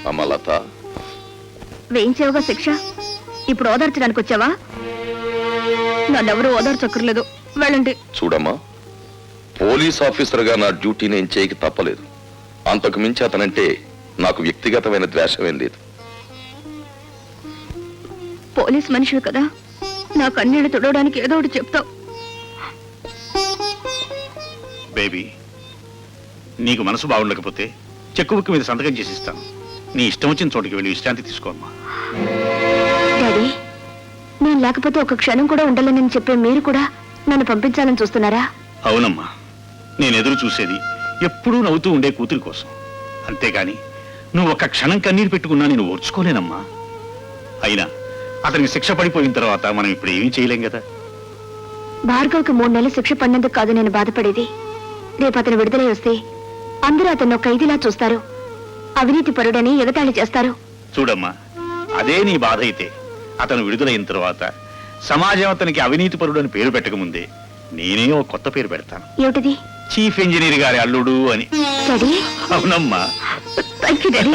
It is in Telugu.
అమ్మ లత, వేయించేవుగా శిక్ష. ఇప్పుడు ఓదార్చడానికి వచ్చావా? నన్నెవరూ ఓదార్చక్కర్లేదు, వెళ్ళండి. చూడమ్మా, పోలీస్ ఆఫీసర్గా నా డ్యూటీ నేను చేయక తప్పలేదు. అంతకు మించి అతనంటే నాకు వ్యక్తిగతమైన ద్వేషమేం లేదు. పోలీస్ మనిషివి కదా, నా కన్నీళ్లు తుడవడానికి ఏదో ఒకటి చెప్తావు. బేబీ, నీకు మనసు బాగుండకపోతే చెక్కు బుక్ మీద సంతకం చేసి ఇస్తాను. నీ ఇష్టం వచ్చిన చోటుకి వెళ్ళి విశ్రాంతి తీసుకోమ్మా. డాడీ, నేను లేకపోతే ఒక క్షణం కూడా ఉండాలని చెప్పే మీరు కూడా నన్ను పంపించాలని చూస్తున్నారా? అవునమ్మా, నేను ఎదురు చూసేది ఎప్పుడూ నవ్వుతూ ఉండే కూతురి కోసం. అంతేగాని నువ్వు ఒక్క క్షణం కన్నీరు పెట్టుకున్నా నేను ఓర్చుకోలేనమ్మా. అయినా అతనికి శిక్ష పడిపోయిన తర్వాత మనం ఇప్పుడు ఏమీ చేయలేం కదా. భార్గవ్కి 3 నెలలు శిక్ష పడినందుకు కాదు నేను బాధపడేది. రేపు అతను విడుదలై వస్తే అందరూ అతను ఒక ఖైదీలా చూస్తారు, అవినీతి పరుడని ఎగతాళి చేస్తారు. చూడమ్మా, అదే నీ బాధ అయితే అతను విడుదలైన తర్వాత సమాజం అతనికి అవినీతి పరుడు అని పేరు పెట్టకముందే నేనే ఒక కొత్త పేరు పెడతాను. ఏమిటిది? చీఫ్ ఇంజనీర్ గారి అల్లుడు అని. డాడీ, అవునమ్మా. Thank you daddy.